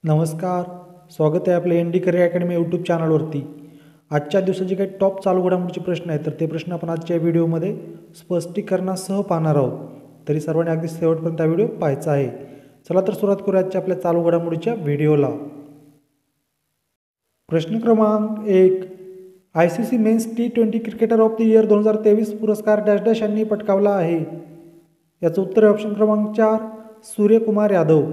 नमस्कार. स्वागत आहे आपल्या N D career academy YouTube चॅनलवरती. आजच्या दिवसाचे काही टॉप चालू घडामोडीचे प्रश्न आहेत, तर ते प्रश्न आपण आजच्या व्हिडिओमध्ये स्पष्टीकरणासह पाहणार आहोत. तरी सर्वांनी अगदी शेवटपर्यंत हा व्हिडिओ पाहायचा आहे. चला तर सुरुवात करूया आजच्या आपल्या चालू घडामोडीच्या व्हिडिओला. प्रश्न क्रमांक 1. ICC men's T20 cricketer of the year 2023 पुरस्कार डॅश डॅश यांनी पटकावला आहे. याचं उत्तर आहे ऑप्शन क्रमांक 4 सूर्यकुमार यादव.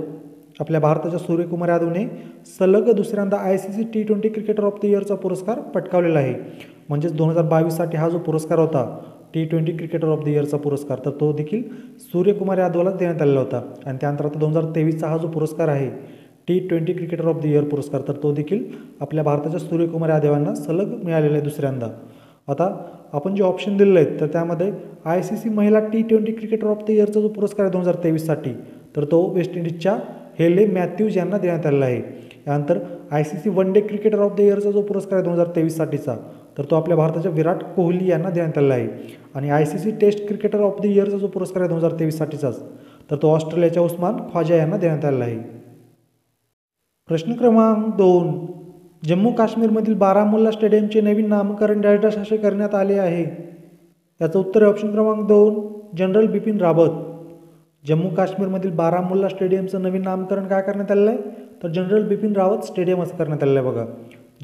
आपल्या भारताच्या सूर्यकुमार यादवने सलग दुसऱ्यांदा ICC T20 cricketer of the इयरचा पुरस्कार पटकावलेला आहे. म्हणजेच 2022साठी हा जो पुरस्कार होता T20 क्रिकेटर ऑफ द इयरचा पुरस्कार, तर तो देखील सूर्यकुमार यादवला देण्यात आलेला होता. आणि त्यानंतर आता 2023चा हा जो पुरस्कार आहे T20 cricketer of the year पुरस्कार, तर तो देखील आपल्या भारताच्या सूर्यकुमार यादव यांना सलग मिळालेला आहे दुसऱ्यांदा. आता आपण जे ऑप्शन दिलेले आहेत, तर त्यामध्ये ICC महिला T20 क्रिकेटर ऑफ द इयरचा जो पुरस्कार आहे 2023साठी, तर तो वेस्ट इंडिजच्या हेले मॅथ्यूज यांना देण्यात आलेला आहे. यानंतर ICC one day cricketer of the इयरचा जो पुरस्कार आहे 2023साठीचा, तर तो आपल्या भारताच्या विराट कोहली यांना देण्यात आलेला आहे. आणि ICC test cricketer of the इयरचा जो पुरस्कार आहे 2023साठीचाच, तर तो ऑस्ट्रेलियाच्या उस्मान ख्वाजा यांना देण्यात आलेला आहे. प्रश्न क्रमांक 2. जम्मू काश्मीरमधील बारामुल्ला स्टेडियमचे नवीन नामकरण डॅश डॅश असे करण्यात आले आहे. याचं उत्तर आहे ऑप्शन क्रमांक 2 जनरल बिपिन रावत. जम्मू काश्मीरमधील बारामुल्ला स्टेडियमचं नवीन नामकरण काय करण्यात आलेलं आहे, तर जनरल बिपिन रावत स्टेडियम असं करण्यात आलेलं आहे. बघा,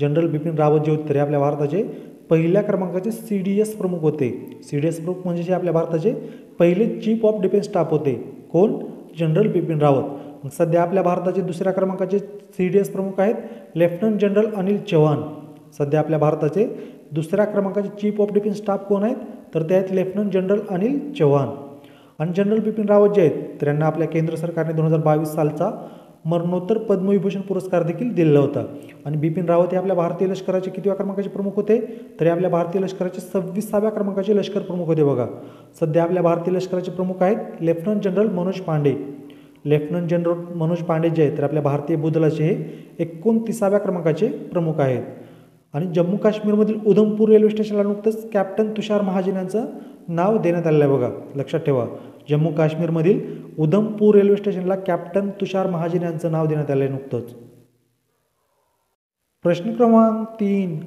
जनरल बिपिन रावत जे होते आपल्या भारताचे पहिल्या क्रमांकाचे CDS प्रमुख होते. CDS प्रमुख म्हणजे जे आपल्या भारताचे पहिले चीफ ऑफ डिफेन्स स्टाफ होते. कोण? जनरल बिपिन रावत. सध्या आपल्या भारताचे दुसऱ्या क्रमांकाचे CDS प्रमुख आहेत लेफ्टनंट जनरल अनिल चौहान. सध्या आपल्या भारताचे दुसऱ्या क्रमांकाचे चीफ ऑफ डिफेन्स स्टाफ कोण आहेत, तर ते आहेत लेफ्टनंट जनरल अनिल चौहान. आणि जनरल बिपिन रावत जे आहेत, तर यांना आपल्या केंद्र सरकारने 2022 सालचा मरणोत्तर पद्मविभूषण पुरस्कार देखील दिलेला होता. आणि बिपिन रावत हे आपल्या भारतीय लष्कराचे कितव्या क्रमांकाचे प्रमुख होते, तर आपल्या भारतीय लष्कराचे 26व्या क्रमांकाचे लष्कर प्रमुख होते. बघा, सध्या आपल्या भारतीय लष्कराचे प्रमुख आहेत lieutenant general Manoj Pande. Lieutenant general Manoj Pande जे आहेत, तर आपल्या भारतीय भूदलाचे हे 29व्या क्रमांकाचे प्रमुख आहेत. आणि जम्मू काश्मीरमधील उधमपूर रेल्वे स्टेशनला नुकतंच कॅप्टन तुषार महाजन यांचं नाव देण्यात आलेलं आहे. बघा, लक्षात ठेवा, जम्मू काश्मीरमधील उधमपूर रेल्वे स्टेशनला कॅप्टन तुषार महाजन यांचं नाव देण्यात आलं आहे नुकतंच. प्रश्न क्रमांक 3.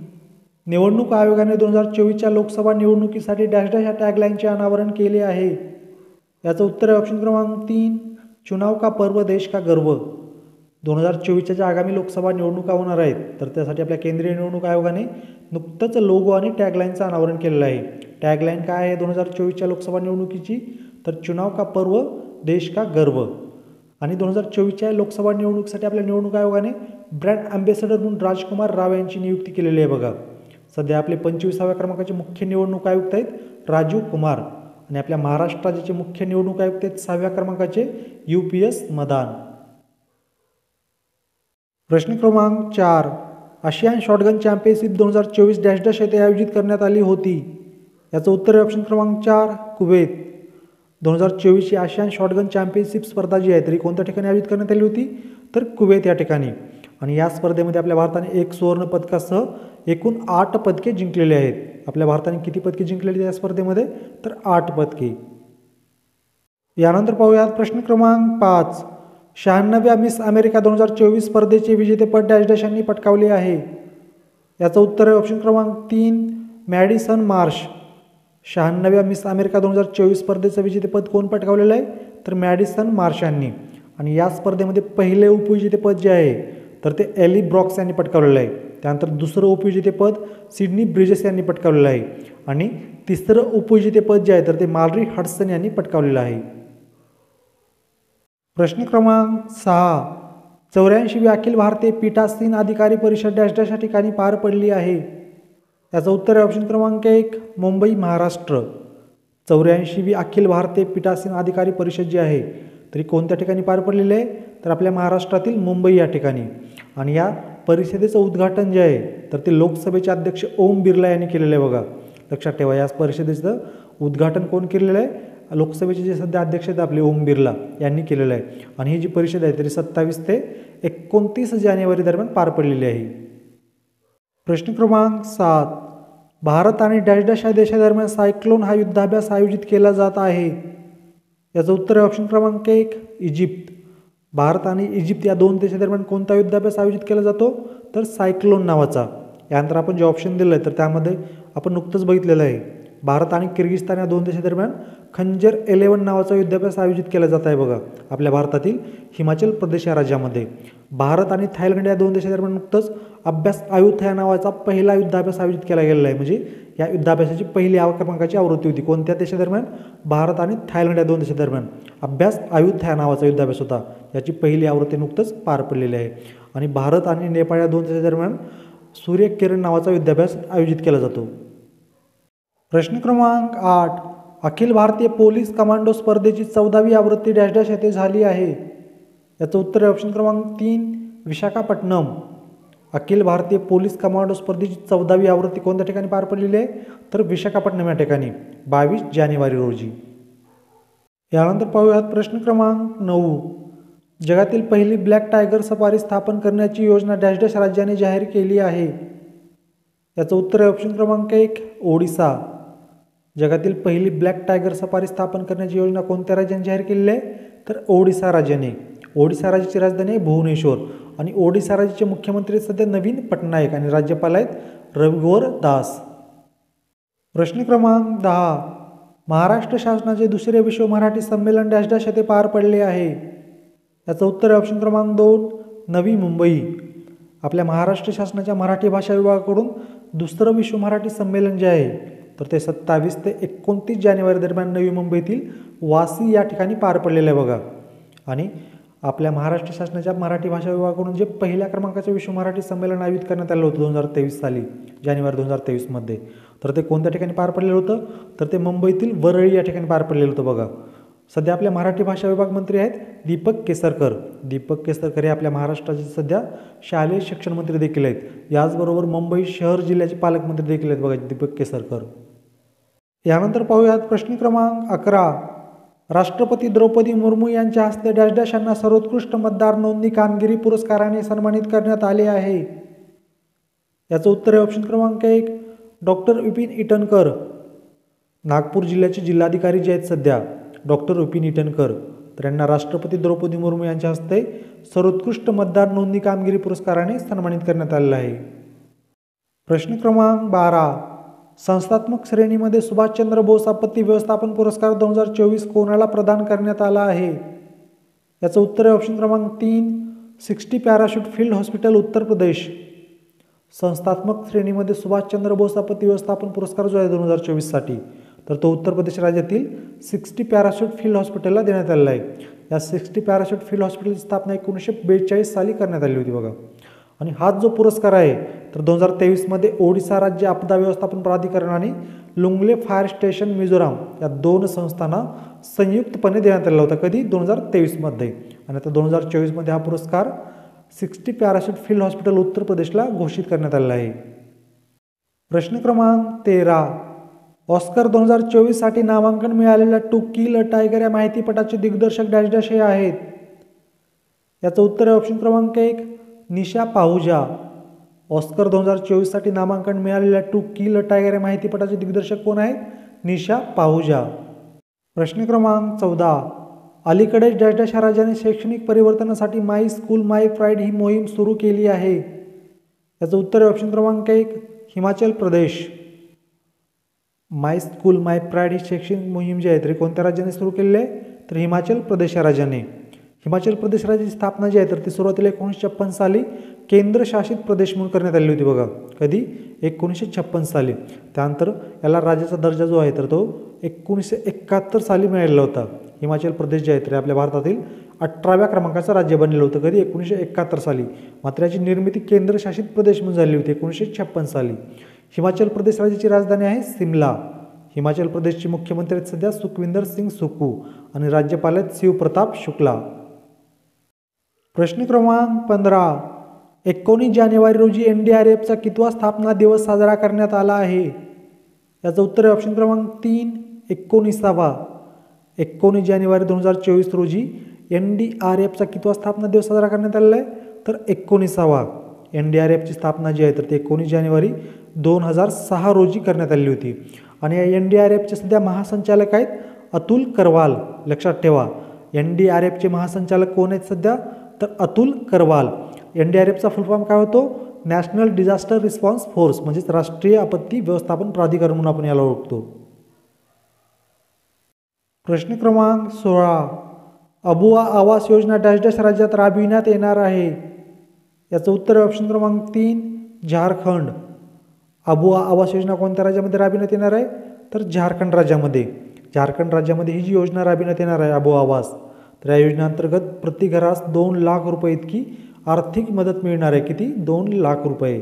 निवडणूक आयोगाने 2024च्या लोकसभा निवडणुकीसाठी डॅश डॅश या टॅगलाईनचे अनावरण केले आहे. याचं उत्तर आहे ऑप्शन क्रमांक 3 चुनाव का पर्व देश का गर्व. 2024च्या ज्या आगामी लोकसभा निवडणुका होणार आहेत, तर त्यासाठी आपल्या केंद्रीय निवडणूक आयोगाने नुकतंच लोगो आणि टॅगलाईनचं अनावरण केलेलं आहे. टॅगलाईन काय आहे 2024च्या लोकसभा निवडणुकीची, तर चुनाव का पर्व देश का गर्व. आणि 2024च्या लोकसभा निवडणुकीसाठी आपल्या निवडणूक आयोगाने ब्रँड अँबॅसेडर म्हणून राजकुमार राव यांची नियुक्ती केलेली आहे. बघा, सध्या आपले 25व्या क्रमांकाचे मुख्य निवडणूक आयुक्त आहेत राजीव कुमार. आणि आपल्या महाराष्ट्र राज्याचे मुख्य निवडणूक आयुक्त आहेत 6व्या क्रमांकाचे UPS मदान. प्रश्न क्रमांक 4. ASEAN shotgun championship 2024 dash dash येथे आयोजित करण्यात आली होती. याचं उत्तर आहे ऑप्शन क्रमांक 4 कुवेत. 2024ची आशियान शॉटगन चॅम्पियनशिप स्पर्धा जी आहे, तरी कोणत्या ठिकाणी आयोजित करण्यात आली होती, तर कुवेत या ठिकाणी. आणि या स्पर्धेमध्ये आपल्या भारताने 1 सुवर्ण पदकासह एकूण 8 पदके जिंकलेली आहेत. आपल्या भारताने किती पदके जिंकलेली या स्पर्धेमध्ये, तर 8 पदके. यानंतर पाहूयात प्रश्न क्रमांक 5. 96व्या मिस अमेरिका 2024 स्पर्धेचे विजेतेपद डॅश डॅश यांनी पटकावले आहे. याचं उत्तर आहे ऑप्शन क्रमांक 3 मॅडिसन मार्श. 96व्या मिस अमेरिका 2024 स्पर्धेचं विजेतेपद कोण पटकावलेलं आहे, तर मॅडिसन मार्श यांनी. आणि या स्पर्धेमध्ये पहिले उपविजेतेपद जे आहे, तर ते एली ब्रॉक्स यांनी पटकावलेलं आहे. त्यानंतर दुसरं उपविजेतेपद सिडनी ब्रिजेस यांनी पटकावलेलं आहे. आणि तिसरं उपविजेतेपद जे आहे, तर ते माल्री हडसन यांनी पटकावलेलं आहे. प्रश्न क्रमांक 6. 84वी अखिल भारतीय पीठासीन अधिकारी परिषद डॅश डॅश या ठिकाणी पार पडली आहे. याचं उत्तर आहे ऑप्शन क्रमांक 1 मुंबई महाराष्ट्र. 84वी अखिल भारतीय पीठासीन अधिकारी परिषद जी आहे, तरी कोणत्या ठिकाणी पार पडलेली आहे, तर आपल्या महाराष्ट्रातील मुंबई या ठिकाणी. आणि या परिषदेचं उद्घाटन जे आहे, तर ते लोकसभेचे अध्यक्ष ओम बिर्ला यांनी केलेलं आहे. बघा, लक्षात ठेवा, या परिषदेचं उद्घाटन कोण केलेलं आहे, लोकसभेचे जे सध्या अध्यक्ष आहेत आपले ओम बिर्ला यांनी केलेलं आहे. आणि ही जी परिषद आहे, तरी 27 ते 29 जानेवारी दरम्यान पार पडलेली आहे. प्रश्न क्रमांक 7. भारत आणि डॅश डॅश या देशादरम्यान सायक्लोन हा युद्धाभ्यास आयोजित केला जात आहे. याचं उत्तर आहे ऑप्शन क्रमांक 1 इजिप्त. भारत आणि इजिप्त या दोन देशादरम्यान कोणता युद्धाभ्यास आयोजित केला जातो? तर सायक्लोन नावाचा. यानंतर आपण जे ऑप्शन दिलं आहे तर त्यामध्ये आपण नुकतंच बघितलेलं आहे, भारत आणि किर्गिस्तान या दोन देशादरम्यान खंजर 11 नावाचा युद्धाभ्यास आयोजित केला जात आहे बघा, आपल्या भारतातील हिमाचल प्रदेश या राज्यामध्ये. भारत आणि थायलंड या दोन देशादरम्यान नुकतंच अभ्यास आयुथ या नावाचा पहिला युद्धाभ्यास आयोजित केला गेलेला आहे. म्हणजे या युद्धाभ्यासाची पहिली क्रमांकाची आवृत्ती होती. कोणत्या देशादरम्यान? भारत आणि थायलंड या दोन देशादरम्यान अभ्यास आयुथ या नावाचा युद्धाभ्यास होता. याची पहिली आवृत्ती नुकतंच पार पडलेली आहे. आणि भारत आणि नेपाळ या दोन देशादरम्यान सूर्यकिरण नावाचा युद्धाभ्यास आयोजित केला जातो. प्रश्न क्रमांक 8. अखिल भारतीय पोलीस कमांडो स्पर्धेची 14वी आवृत्ती डॅश डॅश येथे झाली आहे. याचं उत्तर आहे ऑप्शन क्रमांक 3 विशाखापट्टणम. अखिल भारतीय पोलीस कमांडो स्पर्धेची 14वी आवृत्ती कोणत्या ठिकाणी पार पडलेली आहे? तर विशाखापट्टणम या ठिकाणी 22 जानेवारी रोजी. यानंतर पाहूयात प्रश्न क्रमांक 9. जगातील पहिली ब्लॅक टायगर सफारी स्थापन करण्याची योजना डॅश डॅश राज्याने जाहीर केली आहे. याचं उत्तर आहे ऑप्शन क्रमांक 1 ओडिसा. जगातील पहिली ब्लॅक टायगर सफारी स्थापन करण्याची योजना कोणत्या राज्याने जाहीर केलेली आहे? तर ओडिसा राज्याने. ओडिसा राज्याची राजधानी आहे भुवनेश्वर आणि ओडिसा राज्याचे मुख्यमंत्री सध्या नवीन पटनायक आणि राज्यपाल आहेत रघुवर दास. प्रश्न क्रमांक 10. महाराष्ट्र शासनाचे दुसरे विश्व मराठी संमेलन डॅश डॅश येथे पार पडले आहे. याचं उत्तर आहे ऑप्शन क्रमांक 2 नवी मुंबई. आपल्या महाराष्ट्र शासनाच्या मराठी भाषा विभागाकडून दुसरं विश्व मराठी संमेलन जे आहे तर ते 27 ते 29 जानेवारी दरम्यान नवी मुंबईतील वासी या ठिकाणी पार पडलेलं आहे बघा. आणि आपल्या महाराष्ट्र शासनाच्या मराठी भाषा विभागाकडून जे पहिल्या क्रमांकाचे विश्व मराठी संमेलन आयोजित करण्यात आलं होतं 2023 साली जानेवारी 2023 मध्ये, तर ते कोणत्या ठिकाणी पार पडलेलं होतं? तर ते मुंबईतील वरळी या ठिकाणी पार पडलेलं होतं बघा. सध्या आपल्या मराठी भाषा विभाग मंत्री आहेत दीपक केसरकर. दीपक केसरकर हे आपल्या महाराष्ट्राचे सध्या शालेय शिक्षण मंत्री देखील आहेत. याचबरोबर मुंबई शहर जिल्ह्याचे पालकमंत्री देखील आहेत बघा दीपक केसरकर. यानंतर पाहूयात प्रश्न क्रमांक 11. राष्ट्रपती द्रौपदी मुर्मू यांच्या हस्ते डॅश डॅश यांना सर्वोत्कृष्ट मतदार नोंदणी कामगिरी पुरस्काराने सन्मानित करण्यात आले आहे. याचं उत्तर आहे ऑप्शन क्रमांक 1 डॉक्टर विपिन ईटनकर. नागपूर जिल्ह्याचे जिल्हाधिकारी जे आहेत सध्या डॉक्टर विपिन ईटनकर, तर यांना राष्ट्रपती द्रौपदी मुर्मू यांच्या हस्ते सर्वोत्कृष्ट मतदार नोंदणी कामगिरी पुरस्काराने सन्मानित करण्यात आलेलं आहे. प्रश्न क्रमांक 12. संस्थात्मक श्रेणीमध्ये सुभाषचंद्र बोस आपत्ती व्यवस्थापन पुरस्कार 2024 कोणाला प्रदान करण्यात आला आहे? याचं उत्तर आहे ऑप्शन क्रमांक 3 60 parachute field hospital Uttar Pradesh. संस्थात्मक श्रेणीमध्ये सुभाषचंद्र बोस आपत्ती व्यवस्थापन पुरस्कार जो आहे 2024 साठी तर तो उत्तर प्रदेश राज्यातील 60 पॅराशूट फील्ड हॉस्पिटलला देण्यात आलेला आहे. या 60 पॅराशूट फील्ड हॉस्पिटलची स्थापना 1942 साली करण्यात आली होती बघा. आणि हाच जो पुरस्कार आहे तर 2023 मध्ये ओडिसा राज्य आपदा व्यवस्थापन प्राधिकरण आणि लुंगले फायर स्टेशन मिझोराम या दोन संस्थांना संयुक्तपणे देण्यात आलेला होता. कधी? 2023 मध्ये. आणि आता 2024 मध्ये हा पुरस्कार 60 पॅराशूट फील्ड हॉस्पिटल उत्तर प्रदेशला घोषित करण्यात आलेला आहे. प्रश्न क्रमांक 13. ऑस्कर 2024 साठी नामांकन मिळालेल्या टू किल अ टायगर या माहितीपटाचे दिग्दर्शक डॅश डॅश हे आहेत. याचं उत्तर आहे ऑप्शन क्रमांक 1 निशा पाहुजा. ऑस्कर 2024 साठी नामांकन मिळालेल्या टू किल अ टायगर या माहितीपटाचे दिग्दर्शक कोण आहेत? निशा पाहुजा. प्रश्न क्रमांक 14. अलीकडेच डॅश डॅश या राज्याने शैक्षणिक परिवर्तनासाठी माय स्कूल माय प्राईड ही मोहीम सुरू केली आहे. याचं उत्तर आहे ऑप्शन क्रमांक 1 हिमाचल प्रदेश. माय स्कूल माय प्राईड ही शैक्षणिक मोहीम जी आहे तरी कोणत्या राज्याने सुरू केलेली आहे? तर हिमाचल प्रदेश या राज्याने. हिमाचल प्रदेश राज्याची स्थापना जी आहे तर ती सुरुवातीला 1956 साली केंद्रशासित प्रदेश म्हणून करण्यात आली होती बघा. कधी? 1956 साली. त्यानंतर याला राज्याचा दर्जा जो आहे तर तो 1971 साली मिळालेला होता. हिमाचल प्रदेश जे आहे तर आपल्या भारतातील 18व्या क्रमांकाचं राज्य बनलेलं होतं. कधी? 1971 साली. मात्र याची निर्मिती केंद्रशासित प्रदेश म्हणून झाली होती 1956 साली. हिमाचल प्रदेश राज्याची राजधानी आहे शिमला. हिमाचल प्रदेशचे मुख्यमंत्री आहेत सध्या सुखविंदर सिंग सुक्खू आणि राज्यपाल आहेत शिवप्रताप शुक्ला. प्रश्न क्रमांक 15. 19 जानेवारी रोजी NDRFचा कितवा स्थापना दिवस साजरा करण्यात आला आहे? याचं उत्तर आहे ऑप्शन क्रमांक 3 19वा. 19 जानेवारी 2024 रोजी NDRFचा कितवा स्थापना दिवस साजरा करण्यात आलेला आहे? तर 19वा. NDRFची स्थापना जी आहे तर ते 19 जानेवारी 2006 रोजी करण्यात आली होती. आणि या NDRFचे सध्या महासंचालक आहेत अतुल करवाल. लक्षात ठेवा NDRFचे महासंचालक कोण आहेत सध्या, तर अतुल करवाल. NDRFचा फुल फॉर्म काय होतो, नॅशनल डिझास्टर रिस्पॉन्स फोर्स, म्हणजेच राष्ट्रीय आपत्ती व्यवस्थापन प्राधिकरण म्हणून आपण याला ओळखतो. प्रश्न क्रमांक 16, अबुआ आवास योजना डॅश डॅश राज्यात राबविण्यात येणार आहे. याचं उत्तर आहे ऑप्शन क्रमांक 3 झारखंड. अबुआ आवास योजना कोणत्या राज्यामध्ये राबविण्यात येणार आहे, तर झारखंड राज्यामध्ये. झारखंड राज्यामध्ये ही जी योजना राबविण्यात येणार आहे अबुआ आवास, तर या योजनेअंतर्गत प्रति घरास 2 लाख रुपये इतकी आर्थिक मदत मिळणार आहे. किती, 2 लाख रुपये.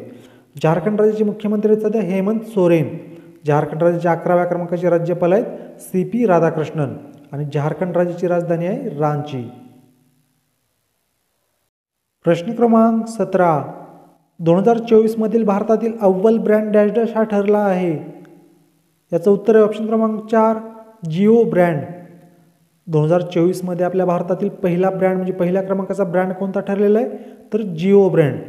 झारखंड राज्याचे मुख्यमंत्री आहेत सध्या हेमंत सोरेन. झारखंड राज्याचे 11व्या क्रमांकाचे राज्यपाल आहेत CP राधाकृष्णन आणि झारखंड राज्याची राजधानी आहे रांची. प्रश्न क्रमांक 17, 2024 मधील भारतातील अव्वल ब्रँड डॅश डॅश हा ठरला आहे. याचं उत्तर आहे ऑप्शन क्रमांक 4 जिओ ब्रँड. 2024 मध्ये आपल्या भारतातील पहिला ब्रँड म्हणजे पहिल्या क्रमांकाचा ब्रँड कोणता ठरलेला आहे, तर जिओ ब्रँड.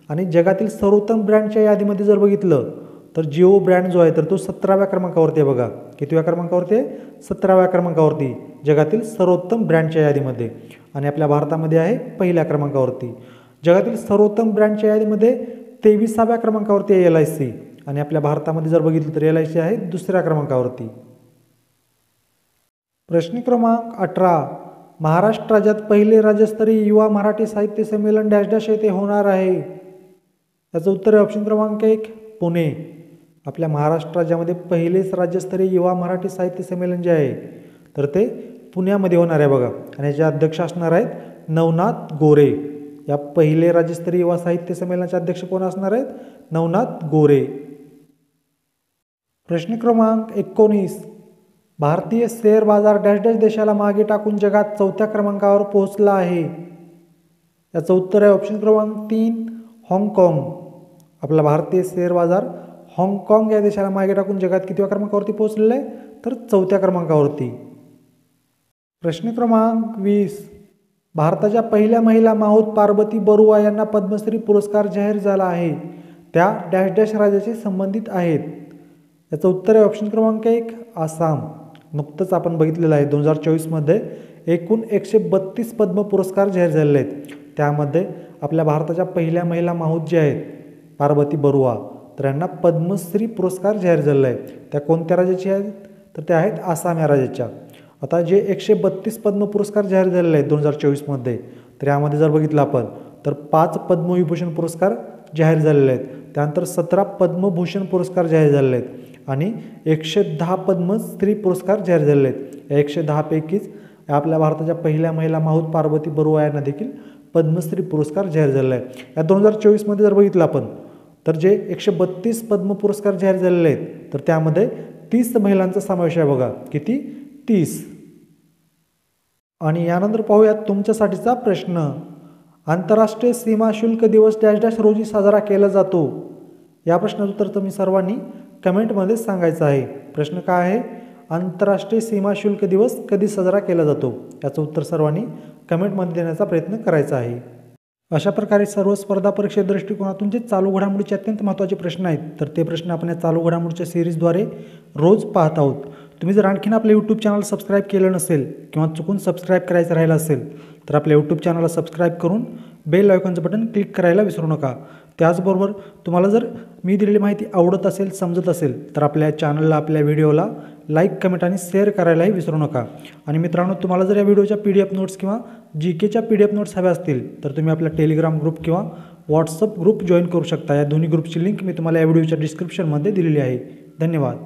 आणि जगातील सर्वोत्तम ब्रँडच्या यादीमध्ये जर बघितलं तर जिओ ब्रँड जो आहे तर तो 17व्या क्रमांकावरती आहे. बघा कितव्या क्रमांकावरती आहे, 17व्या क्रमांकावरती जगातील सर्वोत्तम ब्रँडच्या यादीमध्ये. आणि आपल्या भारतामध्ये आहे पहिल्या क्रमांकावरती. जगातील सर्वोत्तम ब्रँडच्या यादीमध्ये 23व्या क्रमांकावरती आहे LIC. आणि आपल्या भारतामध्ये जर बघितलं तर LIC आहे दुसऱ्या क्रमांकावरती. प्रश्न क्रमांक 18, महाराष्ट्र राज्यात पहिले राज्यस्तरीय युवा मराठी साहित्य संमेलन डॅश डॅश येथे होणार आहे. याचं उत्तर आहे ऑप्शन क्रमांक 1 पुणे. आपल्या महाराष्ट्र राज्यामध्ये पहिलेच राज्यस्तरीय युवा मराठी साहित्य संमेलन जे आहे तर ते पुण्यामध्ये होणार आहे. बघा, आणि याचे अध्यक्ष असणार आहेत नवनाथ गोरे. या पहिले राज्यस्तरीय युवा साहित्य संमेलनाचे अध्यक्ष कोण असणार आहेत, नवनाथ गोरे. प्रश्न क्रमांक 19, भारतीय शेअर बाजार डॅश डॅश देशाला मागे टाकून जगात 4थ्या क्रमांकावर पोहोचला आहे. याचं उत्तर आहे ऑप्शन क्रमांक 3 हाँगकाँग. आपला भारतीय शेअर बाजार हाँगकाँग या देशाला मागे टाकून जगात कितव्या क्रमांकावरती पोहोचलेला आहे, तर 4थ्या क्रमांकावरती. प्रश्न क्रमांक 20, भारताच्या पहिल्या महिला माहूत पार्वती बरुआ यांना पद्मश्री पुरस्कार जाहीर झाला आहे. त्या डॅश डॅश राज्याशी संबंधित आहेत. याचं उत्तर आहे ऑप्शन क्रमांक 1 आसाम. नुकतंच आपण बघितलेलं आहे 2024 मध्ये एकूण 132 पद्म पुरस्कार जाहीर झालेले आहेत. त्यामध्ये आपल्या भारताच्या पहिल्या महिला माहूत जे आहेत पार्वती बरुआ, तर यांना पद्मश्री पुरस्कार जाहीर झालेला आहे. त्या कोणत्या राज्याच्या आहेत, तर त्या आहेत आसाम या राज्याच्या. आता जे 132 पद्म पुरस्कार जाहीर झालेले आहेत 2024 मध्ये, तर यामध्ये जर बघितलं आपण तर 5 पद्मविभूषण पुरस्कार जाहीर झालेले आहेत. त्यानंतर 17 पद्मभूषण पुरस्कार जाहीर झालेले आहेत आणि 110 पद्मश्री पुरस्कार जाहीर झालेले आहेत. या 110 पैकीच आपल्या भारताच्या पहिल्या महिला माहूत पार्वती बरुआ यांना देखील पद्मश्री पुरस्कार जाहीर झालेला आहे. या 2024 मध्ये जर बघितलं आपण तर जे 132 पद्म पुरस्कार जाहीर झालेले आहेत तर त्यामध्ये 30 महिलांचा समावेश आहे. बघा किती, 30. आणि यानंतर पाहूयात तुमच्यासाठीचा प्रश्न. आंतरराष्ट्रीय सीमा शुल्क दिवस डॅश डॅश रोजी साजरा केला जातो. या प्रश्नाचं उत्तर तुम्ही सर्वांनी कमेंटमध्ये सांगायचं आहे. प्रश्न काय आहे, आंतरराष्ट्रीय सीमा शुल्क दिवस कधी साजरा केला जातो, याचं उत्तर सर्वांनी कमेंटमध्ये देण्याचा प्रयत्न करायचा आहे. अशा प्रकारे सर्व स्पर्धा परीक्षे दृष्टिकोनातून जे चालू घडामोडीचे अत्यंत महत्त्वाचे प्रश्न आहेत तर ते प्रश्न आपण या चालू घडामोडीच्या सिरीजद्वारे रोज पाहत आहोत. तुम्ही जर आणखीन आपलं यूट्यूब चॅनल सबस्क्राईब केलं नसेल किंवा चुकून सबस्क्राईब करायचं राहिलं असेल तर आपल्या यूट्यूब चॅनलला सबस्क्राईब करून बेल आयकॉनचं बटन क्लिक करायला विसरू नका. त्याचबरोबर तुम्हाला जर मी दिलेली माहिती आवडत असेल, समजत असेल तर आपल्या चॅनलला, आपल्या व्हिडिओला लाईक, कमेंट आणि शेअर करायलाही विसरू नका. आणि मित्रांनो, तुम्हाला जर या व्हिडिओच्या PDF नोट्स किंवा GKच्या PDF नोट्स हव्या असतील तर तुम्ही आपला टेलिग्राम ग्रुप किंवा व्हॉट्सअप ग्रुप जॉईन करू शकता. या दोन्ही ग्रुपची लिंक मी तुम्हाला या व्हिडिओच्या डिस्क्रिप्शनमध्ये दिलेली आहे. धन्यवाद.